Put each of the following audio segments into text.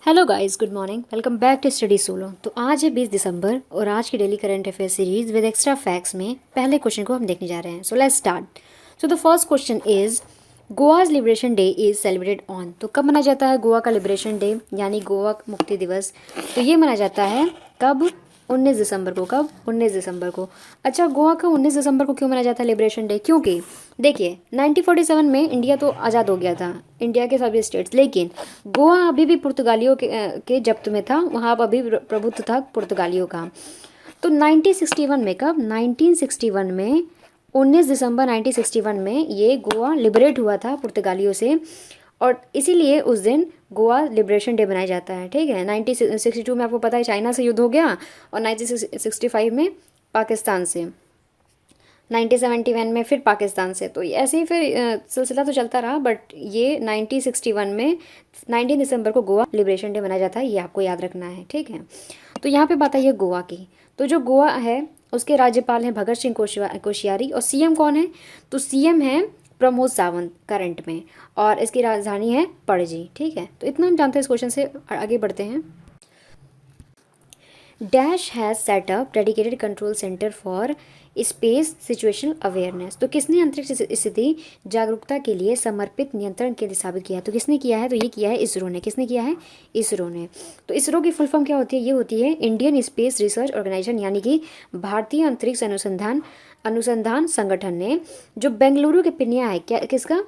Hello guys, good morning. Welcome back to Study Solo. तो आज है 20 दिसंबर और आज की daily current affair series with extra facts में पहले क्वेश्चन को हम देखने जा रहे हैं। So let's start. So the first question is Goa's liberation day is celebrated on. तो कब मनाया जाता है गोवा का लिबरेशन डे यानी गोवा मुक्ति दिवस? तो ये मनाया जाता है कब? 19 दिसंबर को। कब? 19 दिसंबर को। अच्छा, गोवा का 19 दिसंबर को क्यों मनाया जाता है लिबरेशन डे? क्योंकि देखिए 1947 में इंडिया तो आज़ाद हो गया था, इंडिया के सभी स्टेट्स, लेकिन गोवा अभी भी पुर्तगालियों के जब्त में था। वहाँ पर अभी प्रभुत्व था पुर्तगालियों का। तो 1961 में, कब? 1961 में 19 दिसंबर 1961 में ये गोवा लिबरेट हुआ था पुर्तगालियों से, और इसीलिए उस दिन गोवा लिबरेशन डे मनाया जाता है। ठीक है। 1962 में आपको पता है चाइना से युद्ध हो गया, और 1965 में पाकिस्तान से, 1971 में फिर पाकिस्तान से। तो ऐसे ही फिर सिलसिला तो चलता रहा, बट ये 1961 में 19 दिसंबर को गोवा लिबरेशन डे मनाया जाता है, ये आपको याद रखना है। ठीक है। तो यहाँ पे बात आई है गोवा की। तो जो गोवा है उसके राज्यपाल हैं भगत सिंह कोश्यारी, और सीएम कौन है? तो सीएम है प्रमोद सावंत करंट में, और इसकी राजधानी है पणजी। ठीक है। तो इतना हम जानते हैं। इस क्वेश्चन से आगे बढ़ते हैं। Dash has set up dedicated control centre for space situational awareness. तो किसने अंतरिक्ष स्थिति जागरूकता के लिए समर्पित नियंत्रण केंद्र स्थापित किया है? तो किसने किया है? तो ये किया है इसरो ने। किसने किया है? इसरो ने। तो इसरो की फुल फॉर्म क्या होती है? ये होती है इंडियन स्पेस रिसर्च ऑर्गेनाइजेशन, यानी कि भारतीय अंतरिक्ष अनुसंधान अनुसंधान संगठन ने, जो बेंगलुरु के पिनिया है, क्या किसका?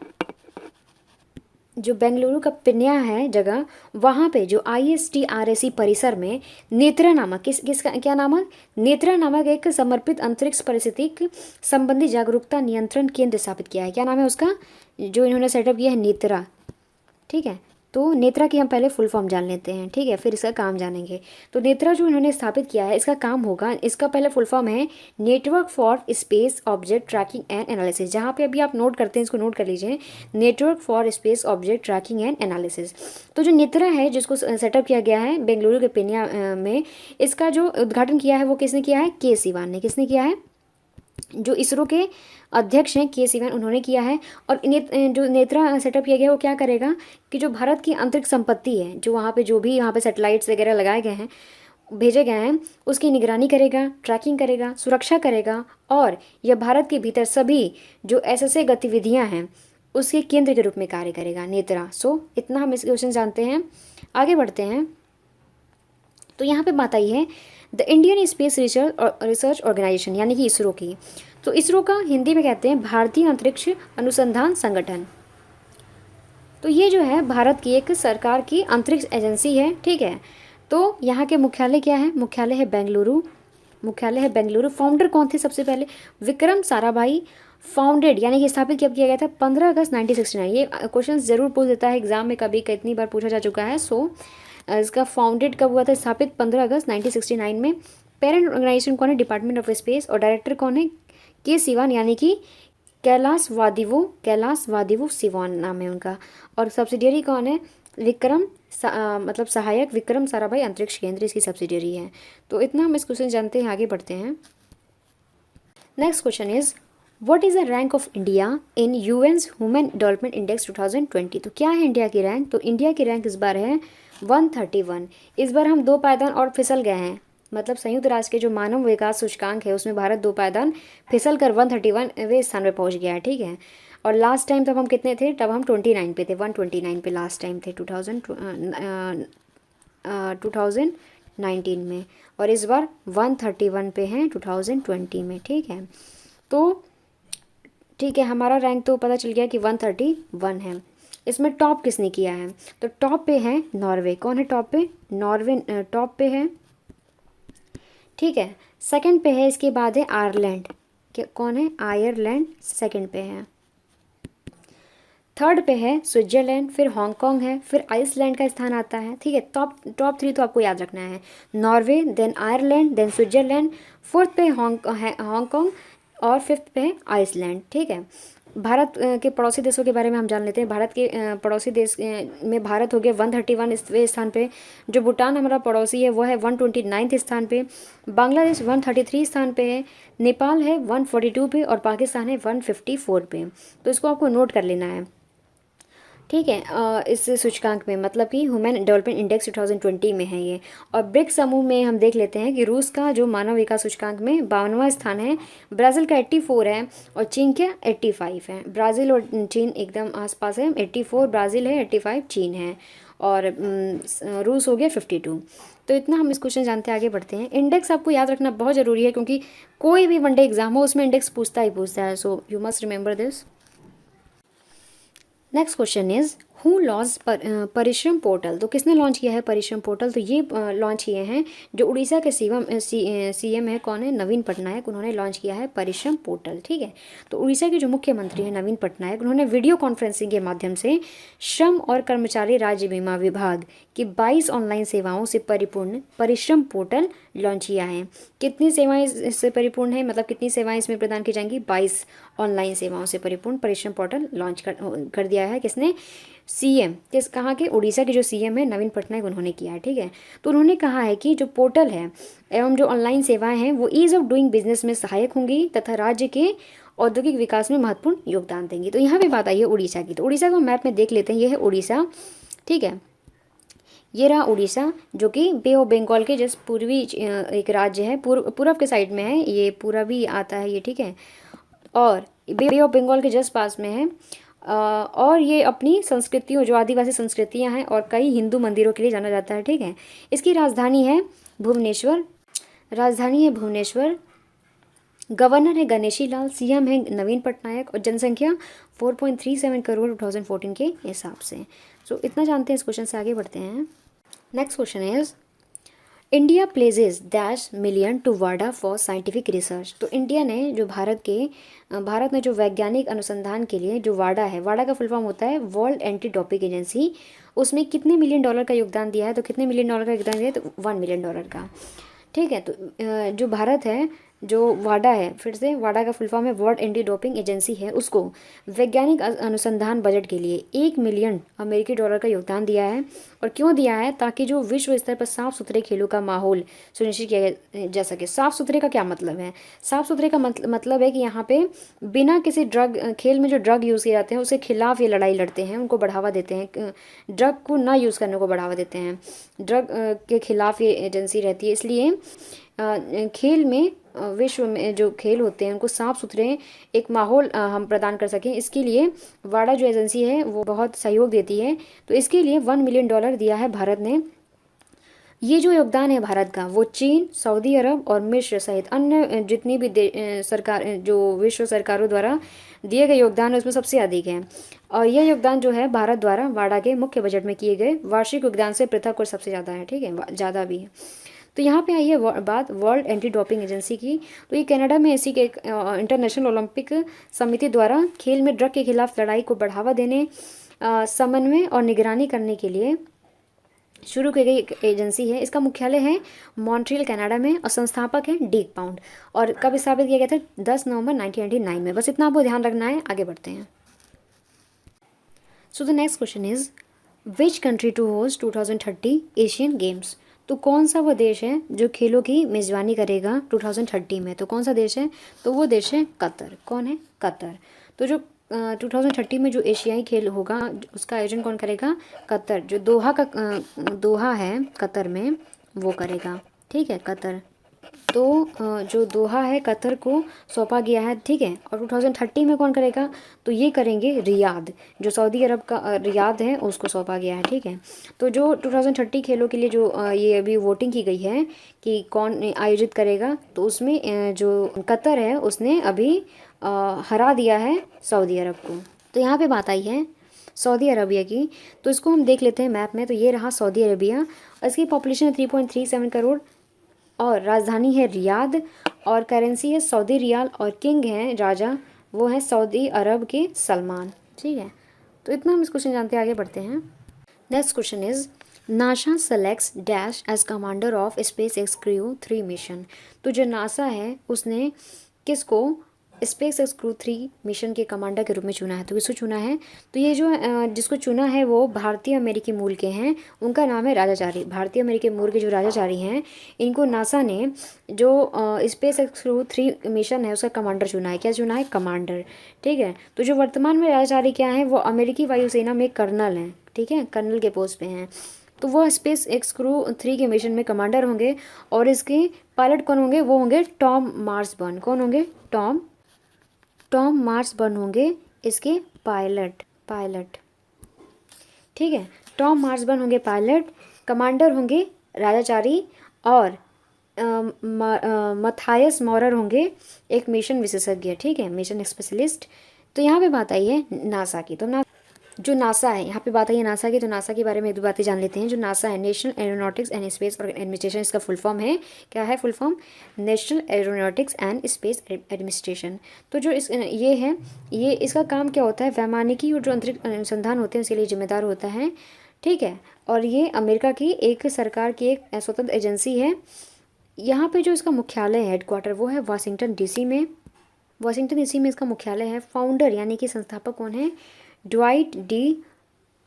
जो बेंगलुरु का पिन्या है जगह, वहाँ पे जो ISTRAC परिसर में नेत्रा नामक किसका क्या नामक? नेत्रा नामक एक समर्पित अंतरिक्ष परिस्थितिक संबंधी जागरूकता नियंत्रण केंद्र स्थापित किया है। क्या नाम है उसका जो इन्होंने सेटअप किया है? नेत्रा। ठीक है। तो नेत्रा की हम पहले फुल फॉर्म जान लेते हैं, ठीक है, फिर इसका काम जानेंगे। तो नेत्रा जो इन्होंने स्थापित किया है, इसका काम होगा, इसका पहले फुल फॉर्म है network for space object tracking and analysis. जहाँ पे अभी आप नोट करते हैं, इसको नोट कर लीजिए, network for space object tracking and analysis. तो जो नेत्रा है जिसको सेटअप किया गया है बेंगलुरु के पेनिया में, इसका जो उद्घाटन किया है वो किसने किया है? के सिवान ने। किसने किया है? जो इसरो के अध्यक्ष हैं के सिवन, उन्होंने किया है। और जो नेत्रा सेटअप किया गया है वो क्या करेगा कि जो भारत की अंतरिक्ष संपत्ति है, जो वहाँ पे जो भी यहाँ पे सैटेलाइट्स वगैरह लगाए गए हैं, भेजे गए हैं, उसकी निगरानी करेगा, ट्रैकिंग करेगा, सुरक्षा करेगा, और यह भारत के भीतर सभी जो ऐसे गतिविधियाँ हैं उसके केंद्र के रूप में कार्य करेगा नेत्रा। सो इतना हम इस क्वेश्चन जानते हैं। आगे बढ़ते हैं। तो यहाँ पे बात आई है the Indian space research organisation, यानी कि इसरो की। तो इसरो का हिंदी में कहते हैं भारतीय अंतरिक्ष अनुसंधान संगठन। तो ये जो है भारत की एक सरकार की अंतरिक्ष एजेंसी है। ठीक है। तो यहाँ के मुख्यालय क्या है? मुख्यालय है बेंगलुरु। मुख्यालय है बेंगलुरु। फाउंडर कौन थे सबसे पहले? विक्रम साराभाई। फाउंडेड यानी कि स्थापित कब किया गया था? 15 अगस्त 1969। ये क्वेश्चन जरूर पूछ देता है एग्जाम में, कभी कितनी बार पूछा जा चुका है। सो इसका फाउंडेड कब हुआ था? स्थापित 15 अगस्त 1969 में। पेरेंट ऑर्गेनाइजेशन कौन है? Department of space. और डायरेक्टर कौन है? के सिवान, यानी कि कैलाश वादिवो सिवान नाम है उनका। और सब्सिडियरी कौन है? मतलब सहायक विक्रम साराभाई अंतरिक्ष केंद्र इसकी सब्सिडियरी है। तो इतना हम इस क्वेश्चन जानते हैं। आगे बढ़ते हैं। Next question is what is the rank of India in UN's human development index 2020? तो क्या है इंडिया की रैंक? तो इंडिया की रैंक इस बार है 131। इस बार हम 2 पायदान और फिसल गए हैं, मतलब संयुक्त राष्ट्र के जो मानव विकास सूचकांक है उसमें भारत 2 पायदान फिसल कर 131वें स्थान पे पहुंच गया है। ठीक है। और लास्ट टाइम तब हम कितने थे? तब हम 29 पे थे, 129 पे लास्ट टाइम थे 2019 में, और इस बार 131 पे हैं 2020 में। ठीक है। तो ठीक है, हमारा रैंक तो पता चल गया कि 131 है। इसमें टॉप किसने किया है? तो टॉप पे है नॉर्वे। कौन है टॉप पे? नॉर्वे टॉप पे है। ठीक है। सेकंड पे है, इसके बाद है आयरलैंड। कौन है? आयरलैंड सेकंड पे है। थर्ड पे है स्विट्जरलैंड, फिर हांगकांग है, फिर आइसलैंड का स्थान आता है। ठीक है। टॉप 3 तो आपको याद रखना है, Norway, then Ireland, then Switzerland. Fourth पे हांगकांग, और फिफ्थ पे है आइसलैंड। ठीक है। भारत के पड़ोसी देशों के बारे में हम जान लेते हैं। भारत के पड़ोसी देश में भारत हो गया 131वें स्थान पे। जो भूटान हमारा पड़ोसी है वो है 129 स्थान पे। बांग्लादेश 133 स्थान पे है। नेपाल है 142 पे, और पाकिस्तान है 154 पे। तो इसको आपको नोट कर लेना है। ठीक है। इस सूचकांक में मतलब कि ह्यूमन डेवलपमेंट इंडेक्स 2020 में है ये। और ब्रिक्स समूह में हम देख लेते हैं कि रूस का जो मानव विकास सूचकांक में 52वां स्थान है, ब्राज़ील का 84 है और चीन का 85 है। ब्राज़ील और चीन एकदम आसपास है, 84 ब्राज़ील है, 85 चीन है और रूस हो गया 52। तो इतना हम इस क्वेश्चन जानते हैं, आगे बढ़ते हैं। इंडेक्स आपको याद रखना बहुत ज़रूरी है क्योंकि कोई भी वनडे एग्जाम हो उसमें इंडेक्स पूछता ही पूछता है, so you must remember this. Next question is who launch परिश्रम पोर्टल। तो किसने लॉन्च किया है परिश्रम पोर्टल? तो ये लॉन्च किए हैं जो उड़ीसा के सीएम है, कौन है? नवीन पटनायक। उन्होंने लॉन्च किया है परिश्रम पोर्टल। ठीक है। तो उड़ीसा के जो मुख्यमंत्री हैं नवीन पटनायक, उन्होंने वीडियो कॉन्फ्रेंसिंग के माध्यम से श्रम और कर्मचारी राज्य बीमा विभाग की 22 ऑनलाइन सेवाओं से परिपूर्ण परिश्रम पोर्टल लॉन्च किया है। कितनी सेवाएं इससे परिपूर्ण है, मतलब कितनी सेवाएं इसमें प्रदान की जाएंगी? 22 ऑनलाइन सेवाओं से परिपूर्ण परिश्रम पोर्टल लॉन्च कर दिया है। किसने? सीएम। किस कहाँ के? उड़ीसा के जो सीएम है नवीन पटनायक, उन्होंने किया है। ठीक है। तो उन्होंने कहा है कि जो पोर्टल है एवं जो ऑनलाइन सेवाएं हैं वो ईज़ ऑफ डूइंग बिजनेस में सहायक होंगी तथा राज्य के औद्योगिक विकास में महत्वपूर्ण योगदान देंगी। तो यहाँ पे बात आई है उड़ीसा की। तो उड़ीसा को मैप में देख लेते हैं, ये है उड़ीसा। ठीक है। ये रहा उड़ीसा जो कि बे ऑफ बंगाल के जस्ट पूर्वी एक राज्य है, पूर्व के साइड में है, ये पूरबी आता है ये। ठीक है। और बे ऑफ बंगाल के जस्ट पास में है। और ये अपनी संस्कृतियों, जो आदिवासी संस्कृतियां हैं और कई हिंदू मंदिरों के लिए जाना जाता है। ठीक है। इसकी राजधानी है भुवनेश्वर। गवर्नर है गणेशी लाल। सीएम है नवीन पटनायक और जनसंख्या 4.37 करोड़ 2014 के हिसाब से। सो इतना जानते हैं इस क्वेश्चन से, आगे बढ़ते हैं। Next question is India pledges dash million to वाडा फॉर साइंटिफिक रिसर्च। तो इंडिया ने जो भारत में जो वैज्ञानिक अनुसंधान के लिए जो वाडा है, वाडा का फुल फॉर्म होता है वर्ल्ड एंटी डोपिंग एजेंसी, उसमें कितने मिलियन डॉलर का योगदान दिया है? तो कितने मिलियन डॉलर का योगदान दिया है? तो 1 मिलियन डॉलर का। ठीक है। तो जो भारत है, जो वाडा है, फिर से वाडा का फुल फॉर्म है वर्ल्ड एंटी डोपिंग एजेंसी है, उसको वैज्ञानिक अनुसंधान बजट के लिए 1 मिलियन अमेरिकी डॉलर का योगदान दिया है। और क्यों दिया है? ताकि जो विश्व स्तर पर साफ सुथरे खेलों का माहौल सुनिश्चित किया जा सके। साफ सुथरे का क्या मतलब है? साफ सुथरे का मतलब है कि यहाँ पे बिना किसी खेल में जो ड्रग यूज़ किए जाते हैं उसके खिलाफ ये लड़ाई लड़ते हैं, उनको बढ़ावा देते हैं, ड्रग को ना यूज़ करने को बढ़ावा देते हैं। ड्रग के खिलाफ ये एजेंसी रहती है। इसलिए खेल में विश्व में जो खेल होते हैं उनको साफ़ सुथरे एक माहौल हम प्रदान कर सकें, इसके लिए वाडा जो एजेंसी है वो बहुत सहयोग देती है। तो इसके लिए 1 मिलियन डॉलर दिया है भारत ने। ये जो योगदान है भारत का वो चीन, सऊदी अरब और मिस्र सहित अन्य जितनी भी सरकार जो विश्व सरकारों द्वारा दिए गए योगदान है उसमें सबसे अधिक है। और यह योगदान जो है भारत द्वारा वाडा के मुख्य बजट में किए गए वार्षिक योगदान से पृथक और सबसे ज़्यादा है। ठीक है, ज़्यादा भी है। तो यहाँ पे आई है बात वर्ल्ड एंटी डोपिंग एजेंसी की। तो ये कनाडा में ऐसी एक इंटरनेशनल ओलंपिक समिति द्वारा खेल में ड्रग के खिलाफ लड़ाई को बढ़ावा देने, समन्वय और निगरानी करने के लिए शुरू की गई एक एजेंसी है। इसका मुख्यालय है मॉन्ट्रियल कनाडा में और संस्थापक है डीक पाउंड। और कब स्थापित किया गया था? 10 नवंबर 1999 में। बस इतना आपको ध्यान रखना है, आगे बढ़ते हैं। So the next question is which country to host 2030 Asian games. तो कौन सा वो देश है जो खेलों की मेज़बानी करेगा 2030 में? तो कौन सा देश है? तो वो देश है कतर। कौन है? कतर। तो जो 2030 में जो एशियाई खेल होगा उसका आयोजन कौन करेगा? कतर। जो दोहा है कतर में, वो करेगा। ठीक है, कतर। तो जो दोहा है कतर को सौंपा गया है। ठीक है। और 2030 में कौन करेगा? तो ये करेंगे रियाद, जो सऊदी अरब का रियाद है उसको सौंपा गया है। ठीक है। तो जो 2030 खेलों के लिए जो ये अभी वोटिंग की गई है कि कौन आयोजित करेगा, तो उसमें जो कतर है उसने अभी हरा दिया है सऊदी अरब को। तो यहाँ पे बात आई है सऊदी अरबिया की। तो इसको हम देख लेते हैं मैप में। तो ये रहा सऊदी अरबिया और इसकी पॉपुलेशन है 3.37 करोड़ और राजधानी है रियाद और करेंसी है सऊदी रियाल और किंग हैं राजा, वो हैं सऊदी अरब के सलमान। ठीक है। तो इतना हम इस क्वेश्चन जानते हैं, आगे बढ़ते हैं। Next question is NASA selects dash as commander of SpaceX crew 3 mission. तो जो नासा है उसने किसको स्पेस एक्स क्रू 3 मिशन के कमांडर के रूप में चुना है। तो किसको चुना है? तो ये जो जिसको चुना है वो भारतीय अमेरिकी मूल के हैं, उनका नाम है राजाचारी। भारतीय अमेरिकी मूल के जो राजाचारी हैं, इनको नासा ने जो स्पेस एक्स क्रू 3 मिशन है उसका कमांडर चुना है। क्या चुना है? कमांडर। ठीक है। तो जो वर्तमान में राजाचारी क्या हैं, वो अमेरिकी वायुसेना में कर्नल हैं। ठीक है, कर्नल के पोस्ट पे हैं। तो वो स्पेस एक्स क्रू 3 के मिशन में कमांडर होंगे। और इसके पायलट कौन होंगे? वो होंगे टॉम मार्सबर्न। कौन होंगे? टॉम मार्सबर्न होंगे इसके पायलट। ठीक है, टॉम मार्सबर्न होंगे पायलट, कमांडर होंगे राजाचारी, और मथायस मॉरर होंगे एक मिशन विशेषज्ञ। ठीक है, मिशन स्पेशलिस्ट। तो यहाँ पे बात आई है नासा की। तो जो नासा है, यहाँ पे बात आई है नासा की। तो नासा के बारे में एक दो बातें जान लेते हैं। जो नासा है, national aeronautics and space administration, इसका फुल फॉर्म है। क्या है full form? National aeronautics and space administration. तो जो ये है, ये इसका काम क्या होता है? वैमानिकी और जो अंतरिक्ष अनुसंधान होते हैं उसके लिए जिम्मेदार होता है। ठीक है, और ये अमेरिका की एक सरकार की एक स्वतंत्र एजेंसी है। यहाँ पे जो इसका मुख्यालय है, हेडक्वार्टर, वो है वाशिंगटन डीसी में। वाशिंगटन डीसी में इसका मुख्यालय है। फाउंडर यानी कि संस्थापक कौन है? Dwight D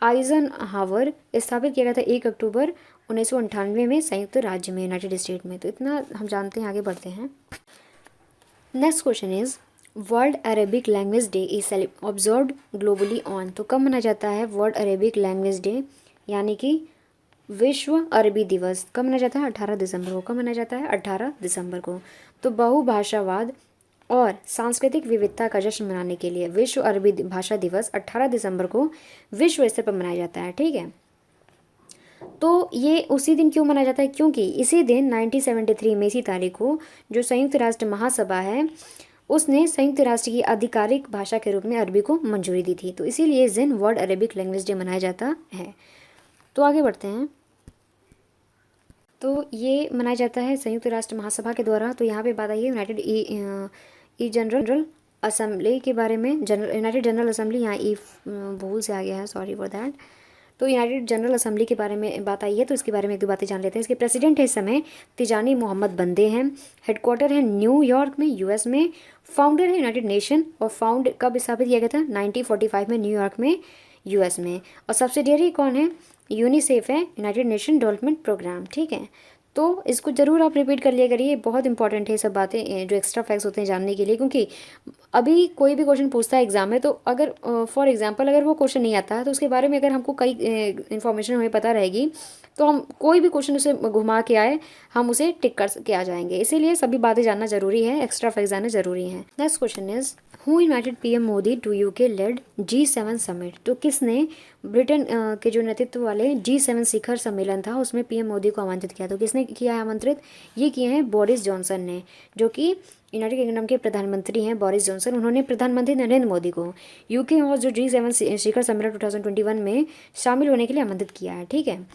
Eisenhower. स्थापित किया गया था 1 अक्टूबर 1998 में संयुक्त राज्य में, यूनाइटेड स्टेट में। तो इतना हम जानते हैं, आगे बढ़ते हैं। Next question is world Arabic language day is observed globally on. तो कब मनाया जाता है वर्ल्ड अरेबिक लैंग्वेज डे, यानी कि विश्व अरबी दिवस? कब मनाया जाता है? 18 दिसंबर को। कब मनाया जाता है? 18 दिसंबर को। तो बहुभाषावाद और सांस्कृतिक विविधता का जश्न मनाने के लिए विश्व अरबी भाषा दिवस 18 दिसंबर को विश्व स्तर पर मनाया जाता है। ठीक है, तो ये उसी दिन क्यों मनाया जाता है? क्योंकि इसी दिन 1973 में इसी तारीख को जो संयुक्त राष्ट्र महासभा है, उसने संयुक्त राष्ट्र की आधिकारिक भाषा के रूप में अरबी को मंजूरी दी थी। तो इसीलिए इस दिन वर्ल्ड अरेबिक लैंग्वेज डे मनाया जाता है। तो आगे बढ़ते हैं। तो ये मनाया जाता है संयुक्त राष्ट्र महासभा के द्वारा। तो यहाँ पे बात आई है यूनाइटेड ई जनरल असेंबली के बारे में। यूनाइटेड जनरल असेंबली, यहाँ ई भूल से आ गया है, सॉरी फॉर दैट। तो यूनाइटेड जनरल असेंबली के बारे में बात आई है, तो इसके बारे में एक दो बातें जान लेते हैं। इसके प्रेसिडेंट है इस समय तिजानी मोहम्मद बंदे हैं। हेडक्वार्टर है न्यूयॉर्क में, यूएस में। फाउंडर है यूनाइटेड नेशन, और फाउंड कब स्थापित किया गया था? 1945 में, न्यूयॉर्क में, यूएस में। और सब्सिडियरी कौन है? यूनिसेफ है, यूनाइटेड नेशन डेवलपमेंट प्रोग्राम। ठीक है, तो इसको ज़रूर आप रिपीट कर लिया करिए, बहुत इंपॉर्टेंट है ये सब बातें जो एक्स्ट्रा फैक्ट्स होते हैं जानने के लिए। क्योंकि अभी कोई भी क्वेश्चन पूछता है एग्जाम में, तो अगर फॉर एग्जांपल अगर वो क्वेश्चन नहीं आता है तो उसके बारे में अगर हमको कई इन्फॉर्मेशन हमें पता रहेगी, तो हम कोई भी क्वेश्चन उसे घुमा के आए, हम उसे टिक कर के आ जाएंगे। इसीलिए सभी बातें जानना जरूरी है, एक्स्ट्रा फैक्ट्स जानना जरूरी है। Next question is who invited PM Modi to UK led G7 summit. तो किसने ब्रिटेन के जो नेतृत्व वाले G7 शिखर सम्मेलन था उसमें पीएम मोदी को आमंत्रित किया? तो किसने किया है आमंत्रित? ये किए हैं बोरिस जॉनसन ने, जो कि यूनाइटेड किंगडम के प्रधानमंत्री हैं बोरिस जॉनसन। उन्होंने प्रधानमंत्री नरेंद्र मोदी को यूके और जो G7 शिखर सम्मेलन 2021 में शामिल होने के लिए आमंत्रित किया है। ठीक है,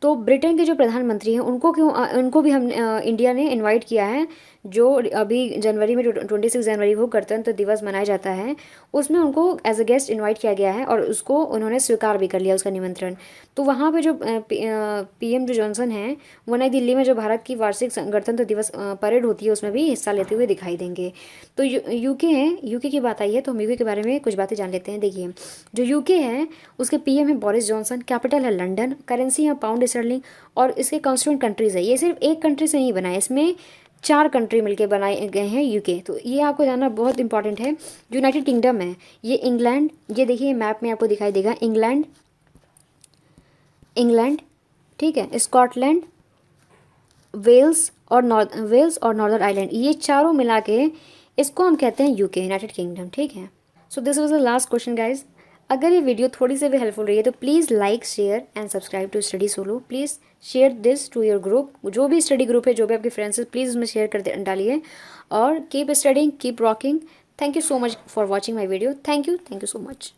तो ब्रिटेन के जो प्रधानमंत्री हैं उनको भी हम इंडिया ने इनवाइट किया है। जो अभी जनवरी में 26 जनवरी को गणतंत्र दिवस मनाया जाता है, उसमें उनको एज अ गेस्ट इनवाइट किया गया है और उसको उन्होंने स्वीकार भी कर लिया उसका निमंत्रण। तो वहाँ पे जो पीएम जो जॉनसन हैं, वो नई दिल्ली में जो भारत की वार्षिक गणतंत्र दिवस परेड होती है उसमें भी हिस्सा लेते हुए दिखाई देंगे। तो यूके है, यूके की बात आई है तो हम यूके के बारे में कुछ बातें जान लेते हैं। देखिए, जो यूके है उसके पीएम है बोरिस जॉनसन, कैपिटल है लंदन, करेंसी है पाउंड स्टर्लिंग, और इसके कॉन्स्टिट्यूएंट कंट्रीज है। ये सिर्फ एक कंट्री से नहीं बना है, इसमें 4 कंट्री मिलके बनाए गए हैं यूके। तो ये आपको जानना बहुत इंपॉर्टेंट है। यूनाइटेड किंगडम है, ये इंग्लैंड, ये देखिए मैप में आपको दिखाई देगा, इंग्लैंड, ठीक है, स्कॉटलैंड, वेल्स और नॉर्दर्न आयरलैंड, ये चारों मिला के इसको हम कहते हैं यूके, यूनाइटेड किंगडम। ठीक है, so this was the last question guys. अगर ये वीडियो थोड़ी सी भी हेल्पफुल रही है तो please like, share and subscribe to Study Solo. Please share this to your group, जो भी स्टडी ग्रुप है, जो भी आपके फ्रेंड्स हैं, प्लीज़ उसमें शेयर कर डालिए। और keep studying, keep rocking. Thank you so much for watching my video. Thank you so much.